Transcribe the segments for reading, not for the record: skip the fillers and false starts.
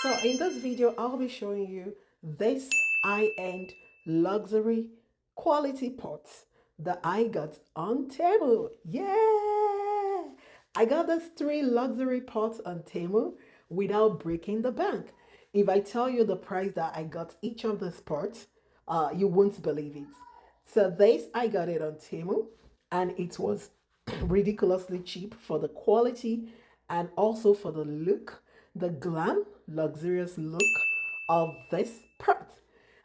So in this video, I'll be showing you this high-end luxury quality pots that I got on Temu. Yeah! I got these three luxury pots on Temu without breaking the bank. If I tell you the price that I got each of these pots, you won't believe it. So this, I got it on Temu and it was ridiculously cheap for the quality and also for the look, the glam, luxurious look of this pot.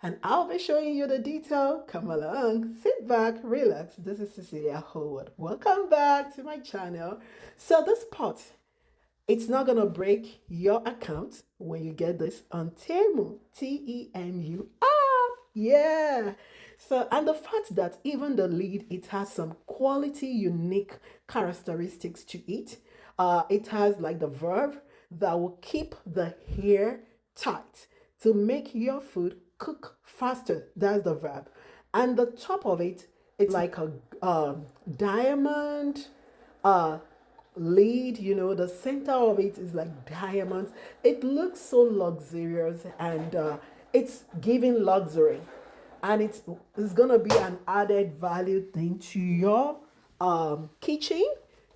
And I'll be showing you the detail. Come along, sit back, relax. This is Cecelia Howard. Welcome back to my channel. So this pot, it's not gonna break your account when you get this on Temu. Temu. Yeah. So, and the fact that even the lid, it has some quality, unique characteristics to it. It has like the verb that will keep the hair tight to make your food cook faster. That's the verb. And the top of it, it's like a diamond lid, you know, the center of it is like diamonds. It looks so luxurious and it's giving luxury, and it's gonna be an added value thing to your kitchen.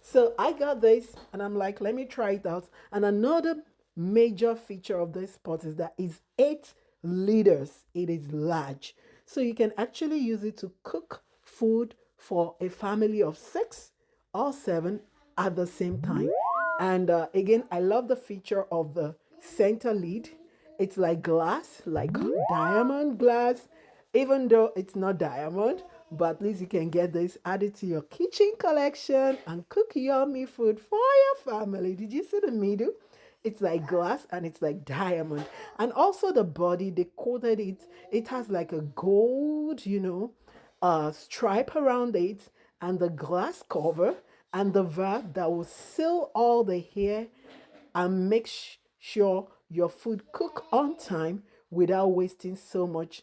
So I got this and I'm like, let me try it out. And another major feature of this pot is that it's 8 liters. It is large, so you can actually use it to cook food for a family of 6 or 7 at the same time. And again, I love the feature of the center lid. It's like glass, like diamond glass, even though it's not diamond, but at least you can get this added to your kitchen collection and cook yummy food for your family. Did you see the middle? It's like glass and it's like diamond. And also the body, they coated it. It has like a gold, you know, stripe around it, and the glass cover and the valve that will seal all the hair and make sure your food cook on time without wasting so much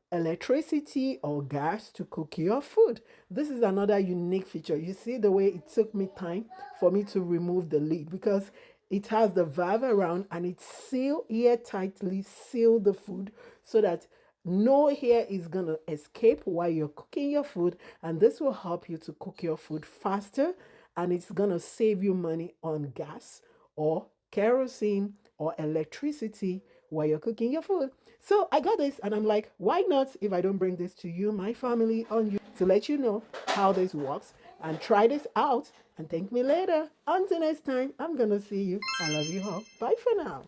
electricity or gas to cook your food. This is another unique feature. You see the way it took me time for me to remove the lid, because it has the valve around and it seal air tightly seal the food so that no hair is gonna escape while you're cooking your food, and this will help you to cook your food faster, and it's gonna save you money on gas or kerosene or electricity while you're cooking your food. So I got this and I'm like, why not if I don't bring this to you, my family, on you, to let you know how this works and try this out and thank me later. Until next time, I'm gonna see you. I love you all. Bye for now.